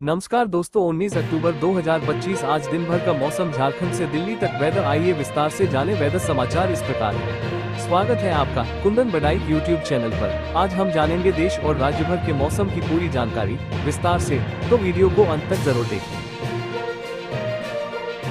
नमस्कार दोस्तों, 19 अक्टूबर 2025 आज दिन भर का मौसम झारखंड से दिल्ली तक वेदर। आइए विस्तार से जाने वेदर समाचार इस प्रकार है। स्वागत है आपका कुंदन बडाई यूट्यूब चैनल पर। आज हम जानेंगे देश और राज्य भर के मौसम की पूरी जानकारी विस्तार से, तो वीडियो को अंत तक जरूर देखें।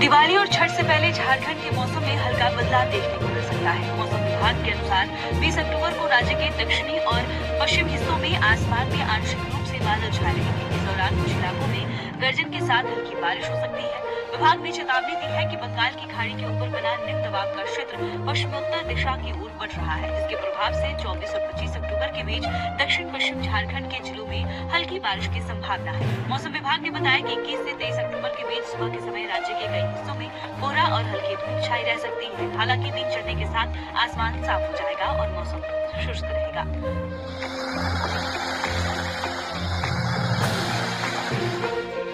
दिवाली और छठ से पहले झारखंड के मौसम में हल्का बदलाव देखने को मिल सकता है। मौसम विभाग के अनुसार 20 अक्टूबर को राज्य के दक्षिणी और पश्चिम हिस्सों में आसमान में आंशिक रूप से बादल छाए रहेंगे। इस दौरान कुछ इलाकों में गर्जन के साथ हल्की बारिश हो सकती है। विभाग ने चेतावनी दी है कि बंगाल की खाड़ी के ऊपर बना निम्न दबाव का क्षेत्र पश्चिमोत्तर दिशा की ओर बढ़ रहा है, जिसके प्रभाव से 24 और 25 अक्टूबर के बीच दक्षिण पश्चिम झारखंड के जिलों में हल्की बारिश की संभावना है। मौसम विभाग ने बताया कि 21 से 23 अक्टूबर के बीच सुबह के समय राज्य के कई हिस्सों में कोहरा और हल्की धूप छाई रह सकती है। हालांकि दिन चढ़ने के साथ आसमान साफ हो जाएगा और मौसम शुष्क रहेगा।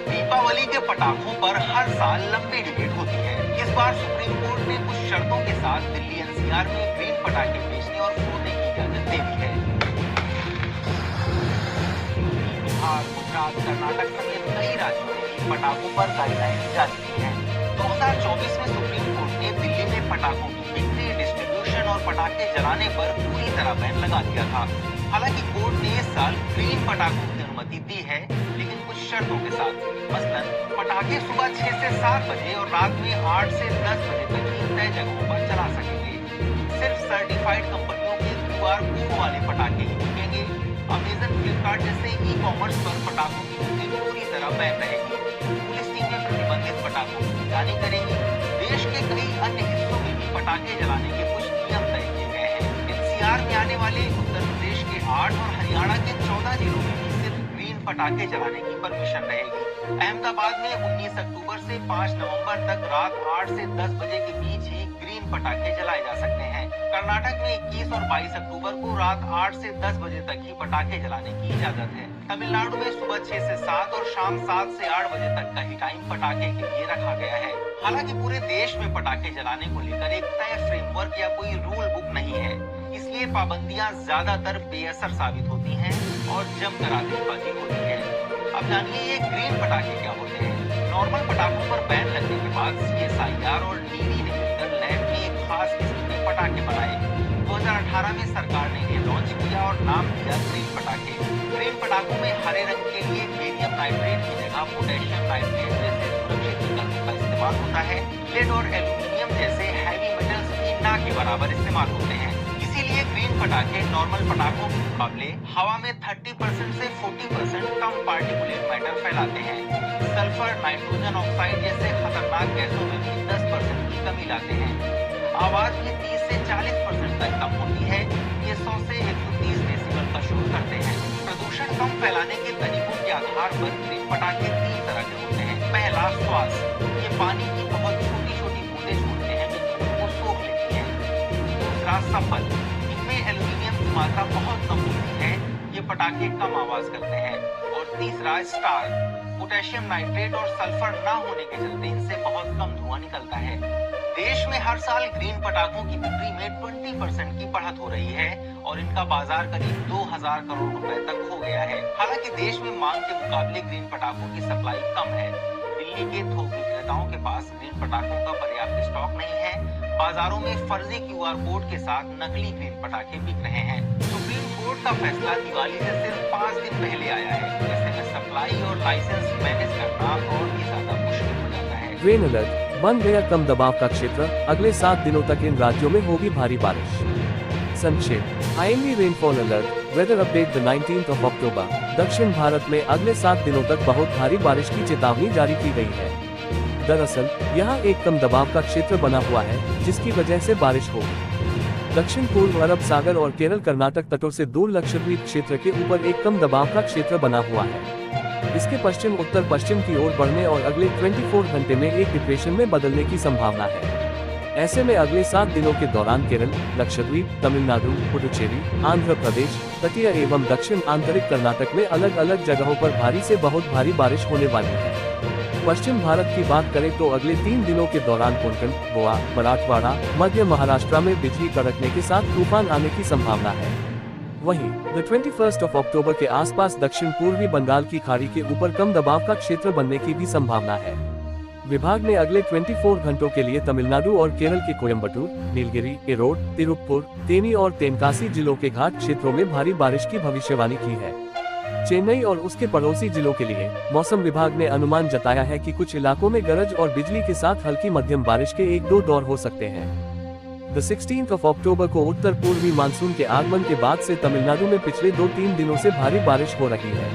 दीपावली के पटाखों पर हर साल लंबी डिबेट होती है। इस बार सुप्रीम कोर्ट ने कुछ शर्तों के साथ दिल्ली एनसीआर में ग्रीन पटाखे बेचने और फोड़ने की इजाजत दे दी है। बिहार, गुजरात, कर्नाटक समेत कई राज्यों ने पटाखों पर गाइडलाइंस जारी की है। 2024 में सुप्रीम कोर्ट ने दिल्ली में पटाखों की बिक्री, डिस्ट्रीब्यूशन और पटाखे जलाने पर पूरी तरह बैन लगा दिया था। हालांकि कोर्ट ने इस साल ग्रीन पटाखों की अनुमति दी है, लेकिन कुछ शर्तों के साथ। मसलन पटाखे सुबह 6 से 7 बजे और रात में 8 से 10 बजे तक ही तय जगहों पर चला सकेंगे। सिर्फ सर्टिफाइड कंपनियों के QR कोड वाले पटाखे ही बिकेंगे। अमेजन, फ्लिपकार्ट जैसे ई-कॉमर्स पर पटाखों की बिक्री पूरी तरह बैन रहेगी। पुलिस टीमें प्रतिबंधित पटाखों की निगरानी करेंगी। देश के कई अन्य हिस्सों में भी पटाखे जलाने के कुछ नियम तय किए गए हैं। एनसीआर में आने वाले उत्तर प्रदेश के 8 और हरियाणा के 14 जिलों में भी सिर्फ ग्रीन पटाखे जलाने की परमिशन रहेगी। अहमदाबाद में 19 अक्टूबर से 5 नवंबर तक रात 8 से 10 बजे के बीच ही ग्रीन पटाखे जलाए जा सकते हैं। कर्नाटक में 21 और 22 अक्टूबर को रात 8 से 10 बजे तक ही पटाखे जलाने की इजाजत है। तमिलनाडु में सुबह 6 से 7 और शाम 7 से 8 बजे तक का ही टाइम पटाखे के लिए रखा गया है। हालांकि पूरे देश में पटाखे जलाने को लेकर एक तय फ्रेमवर्क या कोई रूल बुक नहीं है, इसलिए पाबंदियां ज्यादातर बेअसर साबित होती हैं और जमकर आतिशबाजी होती है। अब जानिए ये ग्रीन पटाखे क्या होते हैं। नॉर्मल पटाखों पर बैन लगने के बाद CSIR और नीरी ने मिलकर लैब में एक खास किस्म के पटाखे बनाए। 2018 में सरकार ने इन्हें लॉन्च किया और नाम दिया ग्रीन पटाखे। ग्रीन पटाखों में हरे रंग के लिए बेरियम नाइट्रेट की जगह पोटेशियम नाइट्रेट जैसे सुरक्षित विकल्प का इस्तेमाल होता है। लेड और एल्यूमिनियम जैसे हैवी मेटल्स भी ना के बराबर इस्तेमाल होते हैं। इसीलिए ग्रीन पटाखे नॉर्मल पटाखों के मुकाबले हवा में 30% से 40% कम पार्टिकुलेट मैटर फैलाते हैं। सल्फर, नाइट्रोजन ऑक्साइड जैसे खतरनाक गैसों में भी 10% की कमी लाते हैं। आवाज भी 30 से 40% तक कम होती है। ये 100 से 130 डेसिबल का शोर करते हैं। प्रदूषण कम फैलाने के तरीकों के आधार पर ग्रीन पटाखे 3 तरह के होते हैं। पहला, श्वास। ये पानी की बहुत छोटी छोटी बूंदें छोड़ते हैं जो धूल को सोख लेती है। दूसरा, सफल। इनमें एल्यूमिनियम की मात्रा बहुत कम होती है, ये पटाखे कम आवाज करते हैं। और तीसरा, स्टार। पोटेशियम नाइट्रेट और सल्फर न होने के चलते इनसे बहुत कम धुआं निकलता है। देश में हर साल ग्रीन पटाखों की बिक्री में 20% की बढ़त हो रही है और इनका बाजार करीब 2000 करोड़ रुपए तक हो गया है। हालांकि देश में मांग के मुकाबले ग्रीन पटाखों की सप्लाई कम है। दिल्ली के थोक विक्रेताओं के पास ग्रीन पटाखों का पर्याप्त स्टॉक नहीं है। बाजारों में फर्जी QR कोड के साथ नकली ग्रीन पटाखे बिक रहे हैं। सुप्रीम कोर्ट का फैसला दिवाली से सिर्फ 5 दिन पहले आया है, ऐसे में सप्लाई और लाइसेंस मैनेज करना और भी ज्यादा मुश्किल हो जाता है। रेन अलर्ट, बन गया कम दबाव का क्षेत्र। अगले 7 दिनों तक इन राज्यों में होगी भारी बारिश। संक्षेप, आएंगी rainfall alert. Weather update the 19 October. दक्षिण भारत में अगले 7 दिनों तक बहुत भारी बारिश की चेतावनी जारी की गई है। दरअसल यहाँ एक कम दबाव का क्षेत्र बना हुआ है, जिसकी वजह से बारिश होगी। दक्षिण पूर्व अरब सागर और केरल कर्नाटक तटों से दूर लक्षद्वीप क्षेत्र के ऊपर एक कम दबाव का क्षेत्र बना हुआ है। इसके पश्चिम उत्तर पश्चिम की ओर बढ़ने और अगले 24 घंटे में एक डिप्रेशन में बदलने की संभावना है। ऐसे में अगले 7 दिनों के दौरान केरल, लक्षद्वीप, तमिलनाडु, पुडुचेरी, आंध्र प्रदेश, तटीय एवं दक्षिण आंतरिक कर्नाटक में अलग अलग जगहों पर भारी से बहुत भारी बारिश होने वाली है। पश्चिम भारत की बात करें तो अगले 3 दिनों के दौरान कोंकण, गोवा, मराठवाड़ा, मध्य महाराष्ट्र में बिजली कड़कने के साथ तूफान आने की संभावना है। वहीं द 21 अक्टूबर के आसपास दक्षिण पूर्वी बंगाल की खाड़ी के ऊपर कम दबाव का क्षेत्र बनने की भी संभावना है। विभाग ने अगले 24 घंटों के लिए तमिलनाडु और केरल के कोयम्बटूर, नीलगिरी, एरोड, तिरुप्पुर, तेनी और तेनकासी जिलों के घाट क्षेत्रों में भारी बारिश की भविष्यवाणी की है। चेन्नई और उसके पड़ोसी जिलों के लिए मौसम विभाग ने अनुमान जताया है कि कुछ इलाकों में गरज और बिजली के साथ हल्की मध्यम बारिश के 1-2 दौर हो सकते हैं। द 16 अक्टूबर को उत्तर पूर्वी मानसून के आगमन के बाद से तमिलनाडु में पिछले 2-3 दिनों से भारी बारिश हो रही है।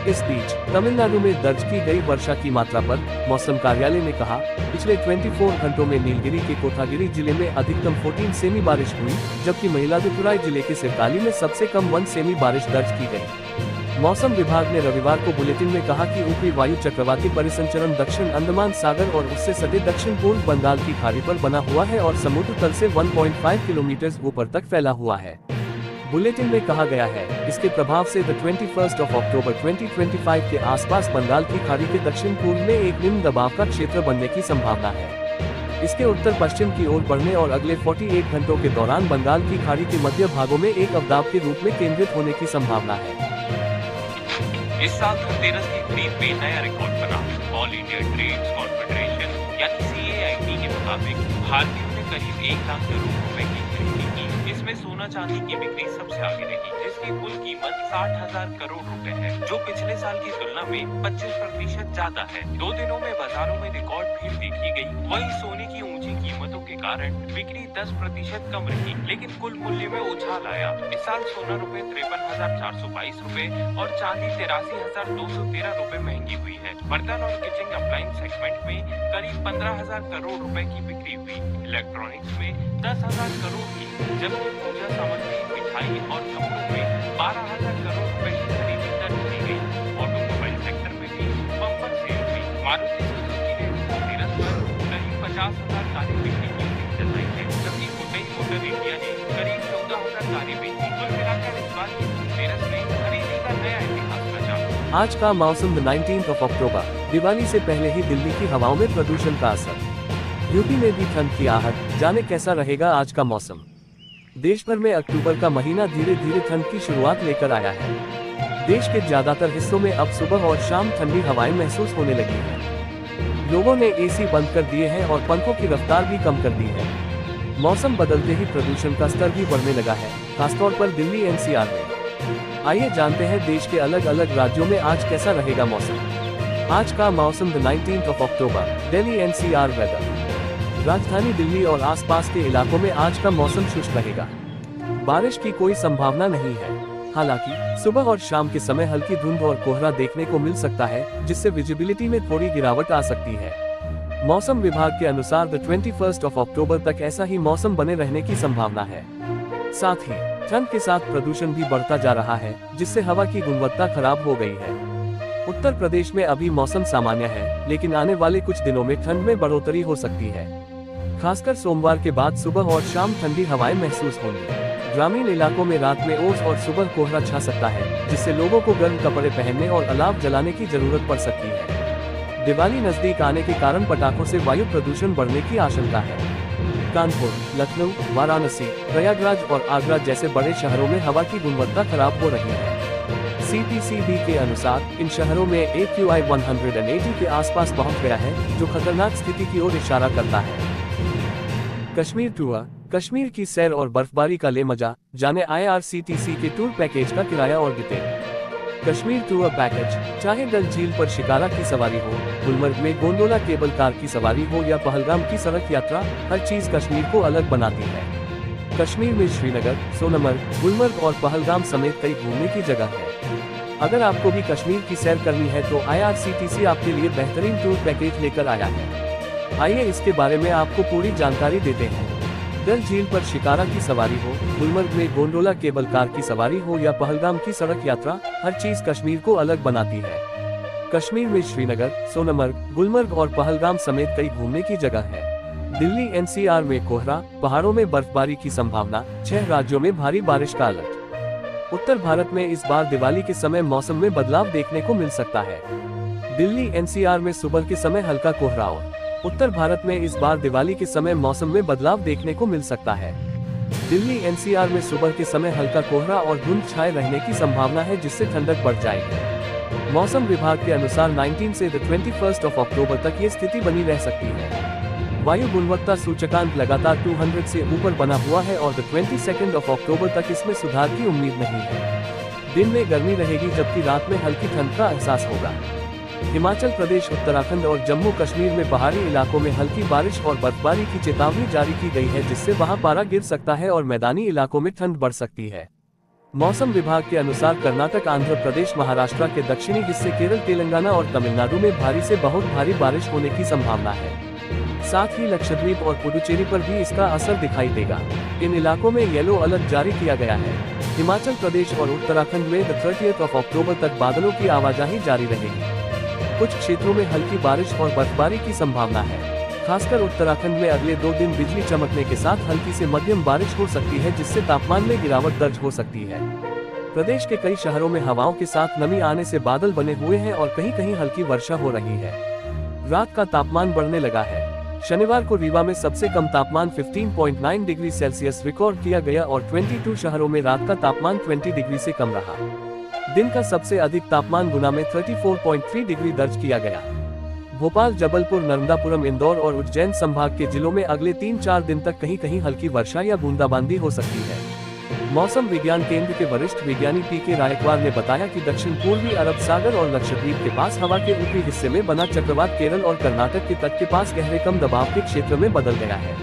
इस बीच तमिलनाडु में दर्ज की गई वर्षा की मात्रा पर मौसम कार्यालय ने कहा, पिछले 24 घंटों में नीलगिरी के कोथागिरी जिले में अधिकतम 14 सेमी बारिश हुई, जबकि मयिलादुथुराई जिले के सिरकाली में सबसे कम 1 सेमी बारिश दर्ज की गई। मौसम विभाग ने रविवार को बुलेटिन में कहा कि ऊपरी वायु चक्रवाती परिसंचरण दक्षिण अंडमान सागर और उससे सटे दक्षिण पूर्व बंगाल की खाड़ी पर बना हुआ है और समुद्र तल से 1.5 किलोमीटर ऊपर तक फैला हुआ है। बुलेटिन में कहा गया है, इसके प्रभाव से द 21 अक्टूबर 2025 के आसपास बंगाल की खाड़ी के दक्षिण पूर्व में एक निम्न दबाव का क्षेत्र बनने की संभावना है। इसके उत्तर पश्चिम की ओर बढ़ने और अगले 48 घंटों के दौरान बंगाल की खाड़ी के मध्य भागों में एक अवदाब के रूप में केंद्रित होने की संभावना है। इस साल धनतेरस की खरीद में नया रिकॉर्ड बना। ऑल इंडिया ट्रेड्स कॉन्फेडरेशन यानी CAIT के मुताबिक भारतीयों ने करीब 1 लाख करोड़ रुपए की खरीदी की। इसमें सोना चांदी की बिक्री सबसे आगे रही, जिसकी कुल कीमत 60,000 करोड़ रुपए है, जो पिछले साल की तुलना में 25% ज्यादा है। 2 दिनों में बाजारों में रिकॉर्ड भीड़ देखी गई। वहीं सोने की ऊंची कीमतों के कारण बिक्री 10% कम रही, लेकिन कुल मूल्य में उछाल आया। इस साल सोना रुपए 53,422 रुपए और चांदी 83,213 रुपए महंगी हुई है। बर्तन और किचन अप्लायंस सेगमेंट में करीब 15,000 करोड़ रुपए की बिक्री हुई। इलेक्ट्रॉनिक्स में 10,000 करोड़ की, जबकि पूजा सामग्री, मिठाई और कपड़ों में 12,000 करोड़ रुपए की खरीदी दर्ज की गई। ऑटोमोबाइल सेक्टर में भी बम्पर सेल हुई। मारुति सुजुकी ने धनतेरस पर करीब 50,000 कारें बिक्री की उम्मीद जताई है, जबकि हुंडई मोटर इंडिया ने करीब 14,000 कारें बेची। कुल मिलाकर इस बार की धनतेरस में खरीदी का नया इतिहास रचा। आज का मौसम 19 अक्टूबर, दिवाली से पहले ही दिल्ली की हवाओं में प्रदूषण का असर। यूपी में भी ठंड की आहट, जाने कैसा रहेगा आज का मौसम। देश भर में अक्टूबर का महीना धीरे धीरे ठंड की शुरुआत लेकर आया है। देश के ज्यादातर हिस्सों में अब सुबह और शाम ठंडी हवाएं महसूस होने लगी हैं। लोगों ने एसी बंद कर दिए हैं और पंखों की रफ्तार भी कम कर दी है। मौसम बदलते ही प्रदूषण का स्तर भी बढ़ने लगा है, खासतौर पर दिल्ली NCR में। आइए जानते हैं देश के अलग अलग राज्यों में आज कैसा रहेगा मौसम। आज का मौसम 19 अक्टूबर, दिल्ली NCR वेदर। राजधानी दिल्ली और आसपास के इलाकों में आज का मौसम शुष्क रहेगा। बारिश की कोई संभावना नहीं है। हालांकि सुबह और शाम के समय हल्की धुंध और कोहरा देखने को मिल सकता है, जिससे विजिबिलिटी में थोड़ी गिरावट आ सकती है। मौसम विभाग के अनुसार द 21 अक्टूबर तक ऐसा ही मौसम बने रहने की संभावना है। साथ ही ठंड के साथ प्रदूषण भी बढ़ता जा रहा है, जिससे हवा की गुणवत्ता खराब हो गई है। उत्तर प्रदेश में अभी मौसम सामान्य है, लेकिन आने वाले कुछ दिनों में ठंड में बढ़ोतरी हो सकती है। खासकर सोमवार के बाद सुबह और शाम ठंडी हवाएं महसूस होंगी। ग्रामीण इलाकों में रात में ओस और सुबह कोहरा छा सकता है, जिससे लोगों को गर्म कपड़े पहनने और अलाव जलाने की जरूरत पड़ सकती है। दिवाली नजदीक आने के कारण पटाखों से वायु प्रदूषण बढ़ने की आशंका है। कानपुर, लखनऊ, वाराणसी, प्रयागराज और आगरा जैसे बड़े शहरों में हवा की गुणवत्ता खराब हो रही है। CPCB के अनुसार इन शहरों में AQI 180 के आसपास पहुंच गया है, जो खतरनाक स्थिति की ओर इशारा करता है। कश्मीर टूर, कश्मीर की सैर और बर्फबारी का ले मजा, जाने IRCTC के टूर पैकेज का किराया और डिटेल। कश्मीर टूर पैकेज, चाहे डल झील पर शिकारा की सवारी हो, गुलमर्ग में गोंडोला केबल कार की सवारी हो या पहलगाम की सड़क यात्रा, हर चीज कश्मीर को अलग बनाती है। कश्मीर में श्रीनगर, सोनमर्ग, गुलमर्ग और पहलगाम समेत कई घूमने की जगह है। अगर आपको भी कश्मीर की सैर करनी है तो IRCTC आपके लिए बेहतरीन टूर पैकेज लेकर आया है। आइए इसके बारे में आपको पूरी जानकारी देते हैं। डल झील पर शिकारा की सवारी हो, गुलमर्ग में गोंडोला केबल कार की सवारी हो या पहलगाम की सड़क यात्रा, हर चीज कश्मीर को अलग बनाती है। कश्मीर में श्रीनगर, सोनमर्ग, गुलमर्ग और पहलगाम समेत कई घूमने की जगह है। दिल्ली NCR में कोहरा, पहाड़ों में बर्फबारी की संभावना, 6 राज्यों में भारी बारिश का अलर्ट। उत्तर भारत में इस बार दिवाली के समय मौसम में बदलाव देखने को मिल सकता है। दिल्ली NCR में सुबह के समय हल्का कोहरा और उत्तर भारत में इस बार दिवाली के समय मौसम में बदलाव देखने को मिल सकता है। दिल्ली एनसीआर में सुबह के समय हल्का कोहरा और धुंध छाए रहने की संभावना है, जिससे ठंडक बढ़ जाएगी। मौसम विभाग के अनुसार 19 से 21 अक्टूबर तक ये स्थिति बनी रह सकती है। वायु गुणवत्ता सूचकांक लगातार 200 से ऊपर बना हुआ है और 22 अक्टूबर तक इसमें सुधार की उम्मीद नहीं है। दिन में गर्मी रहेगी, जबकि रात में हल्की ठंड का एहसास होगा। हिमाचल प्रदेश, उत्तराखंड और जम्मू कश्मीर में पहाड़ी इलाकों में हल्की बारिश और बर्फबारी की चेतावनी जारी की गई है, जिससे वहां पारा गिर सकता है और मैदानी इलाकों में ठंड बढ़ सकती है। मौसम विभाग के अनुसार कर्नाटक, आंध्र प्रदेश, महाराष्ट्र के दक्षिणी हिस्से, केरल, तेलंगाना और तमिलनाडु में भारी से बहुत भारी बारिश होने की संभावना है। साथ ही लक्षद्वीप और पुडुचेरी पर भी इसका असर दिखाई देगा। इन इलाकों में येलो अलर्ट जारी किया गया है। हिमाचल प्रदेश और उत्तराखंड में 30 अक्टूबर तक बादलों की आवाजाही जारी रहेगी। कुछ क्षेत्रों में हल्की बारिश और बर्फबारी की संभावना है। खासकर उत्तराखंड में अगले 2 दिन बिजली चमकने के साथ हल्की से मध्यम बारिश हो सकती है, जिससे तापमान में गिरावट दर्ज हो सकती है। प्रदेश के कई शहरों में हवाओं के साथ नमी आने से बादल बने हुए हैं और कहीं कहीं हल्की वर्षा हो रही है। रात का तापमान बढ़ने लगा है। शनिवार को रीवा में सबसे कम तापमान 15.9 डिग्री सेल्सियस रिकॉर्ड किया गया और 22 शहरों में रात का तापमान 20 डिग्री से कम रहा। दिन का सबसे अधिक तापमान गुना में 34.3 डिग्री दर्ज किया गया। भोपाल, जबलपुर, नर्मदापुरम, इंदौर और उज्जैन संभाग के जिलों में अगले 3-4 दिन तक कहीं कहीं हल्की वर्षा या बूंदाबांदी हो सकती है। मौसम विज्ञान केंद्र के वरिष्ठ वैज्ञानिक पीके रायकवार ने बताया कि दक्षिण पूर्वी अरब सागर और लक्षद्वीप के पास हवा के ऊपरी हिस्से में बना चक्रवात केरल और कर्नाटक के तट के पास गहरे कम दबाव के क्षेत्र में बदल गया है।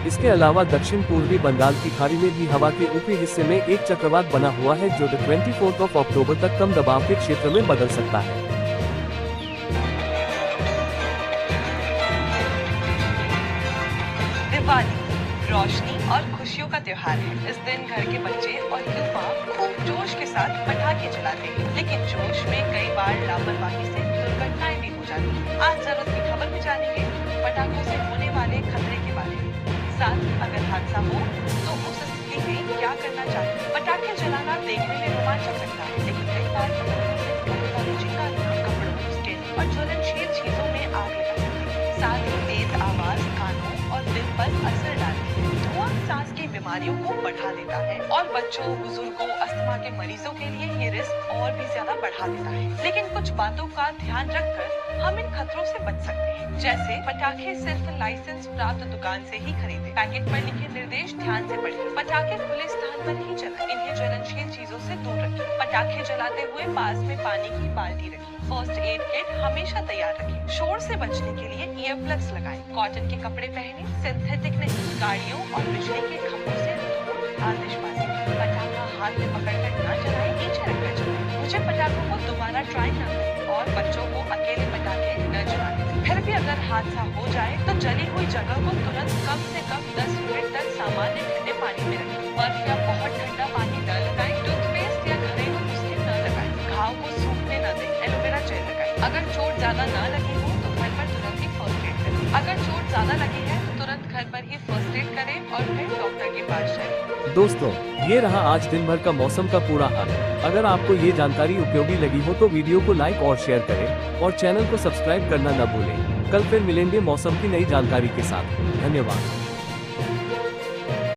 इसके अलावा दक्षिण पूर्वी बंगाल की खाड़ी में भी हवा के ऊपरी हिस्से में एक चक्रवात बना हुआ है, जो 24 अक्टूबर तक कम दबाव के क्षेत्र में बदल सकता है। दिवाली रोशनी और खुशियों का त्योहार है। इस दिन घर के बच्चे और युवा खूब जोश के साथ पटाखे जलाते हैं, लेकिन जोश में कई बार लापरवाही से दुर्घटनाएं भी हो जाती हैं। आज जरूरत की खबर में जानेंगे पटाखों से होने वाले खतरे के बारे में। साथ अगर हादसा हो तो उस स्थिति में क्या करना चाहिए। पटाखे जलाना देखने में रोमांचक लगता है, लेकिन कई बार पटाखों से निकलने वाली चिंगारियां कपड़ों, स्किन और ज्वलनशील चीजों में आग लगा सकती है। साथ ही तेज आवाज कानों और दिल पर असर डालती है। धुआं सांस की बीमारियों को बढ़ा देता है और बच्चों, बुजुर्गों, अस्थमा के मरीजों के लिए ये रिस्क और भी ज्यादा बढ़ा देता है। लेकिन कुछ बातों का ध्यान रखकर हम इन खतरों से बच सकते हैं, जैसे पटाखे सिर्फ लाइसेंस प्राप्त दुकान से ही खरीदें। पैकेट पर लिखे निर्देश ध्यान से पढ़ें। पटाखे खुले स्थान पर ही जलाएं। इन्हें ज्वलनशील चीजों से दूर रखें। पटाखे जलाते हुए पास में पानी की बाल्टी रखें। फर्स्ट एड किट हमेशा तैयार रखें। शोर से बचने के लिए ईयर प्लग्स लगाएं। कॉटन के कपड़े पहने, सिंथेटिक नहीं। गाड़ियों और बिजली के खंभों से दूर आतिशबाजी। पटाखा हाथ में पकड़कर न जलाएं, नीचे रखकर जलाएं। मुझे पटाखों को दोबारा ट्राई न करें और बच्चों को अकेले पटाखे न जलाने। फिर भी अगर हादसा हो जाए तो जली हुई जगह को तुरंत कम से कम 10 मिनट तक सामान्य ठंडे पानी में रखें। बर्फ या बहुत ठंडा पानी न लगाएं। टूथपेस्ट या घरेलू नुस्खे न लगाएं। घाव को सूखने न दें। एलोवेरा जेल लगाएं। अगर चोट ज्यादा न लगी हो तो घर पर तुरंत ही फर्स्ट एड करें। अगर चोट ज्यादा लगी है तो तुरंत घर पर ही फर्स्ट एड करें और फिर डॉक्टर के पास जाएं। दोस्तों, ये रहा आज दिन भर का मौसम का पूरा हाल। अगर आपको ये जानकारी उपयोगी लगी हो तो वीडियो को लाइक और शेयर करें और चैनल को सब्सक्राइब करना न भूलें। कल फिर मिलेंगे मौसम की नई जानकारी के साथ। धन्यवाद।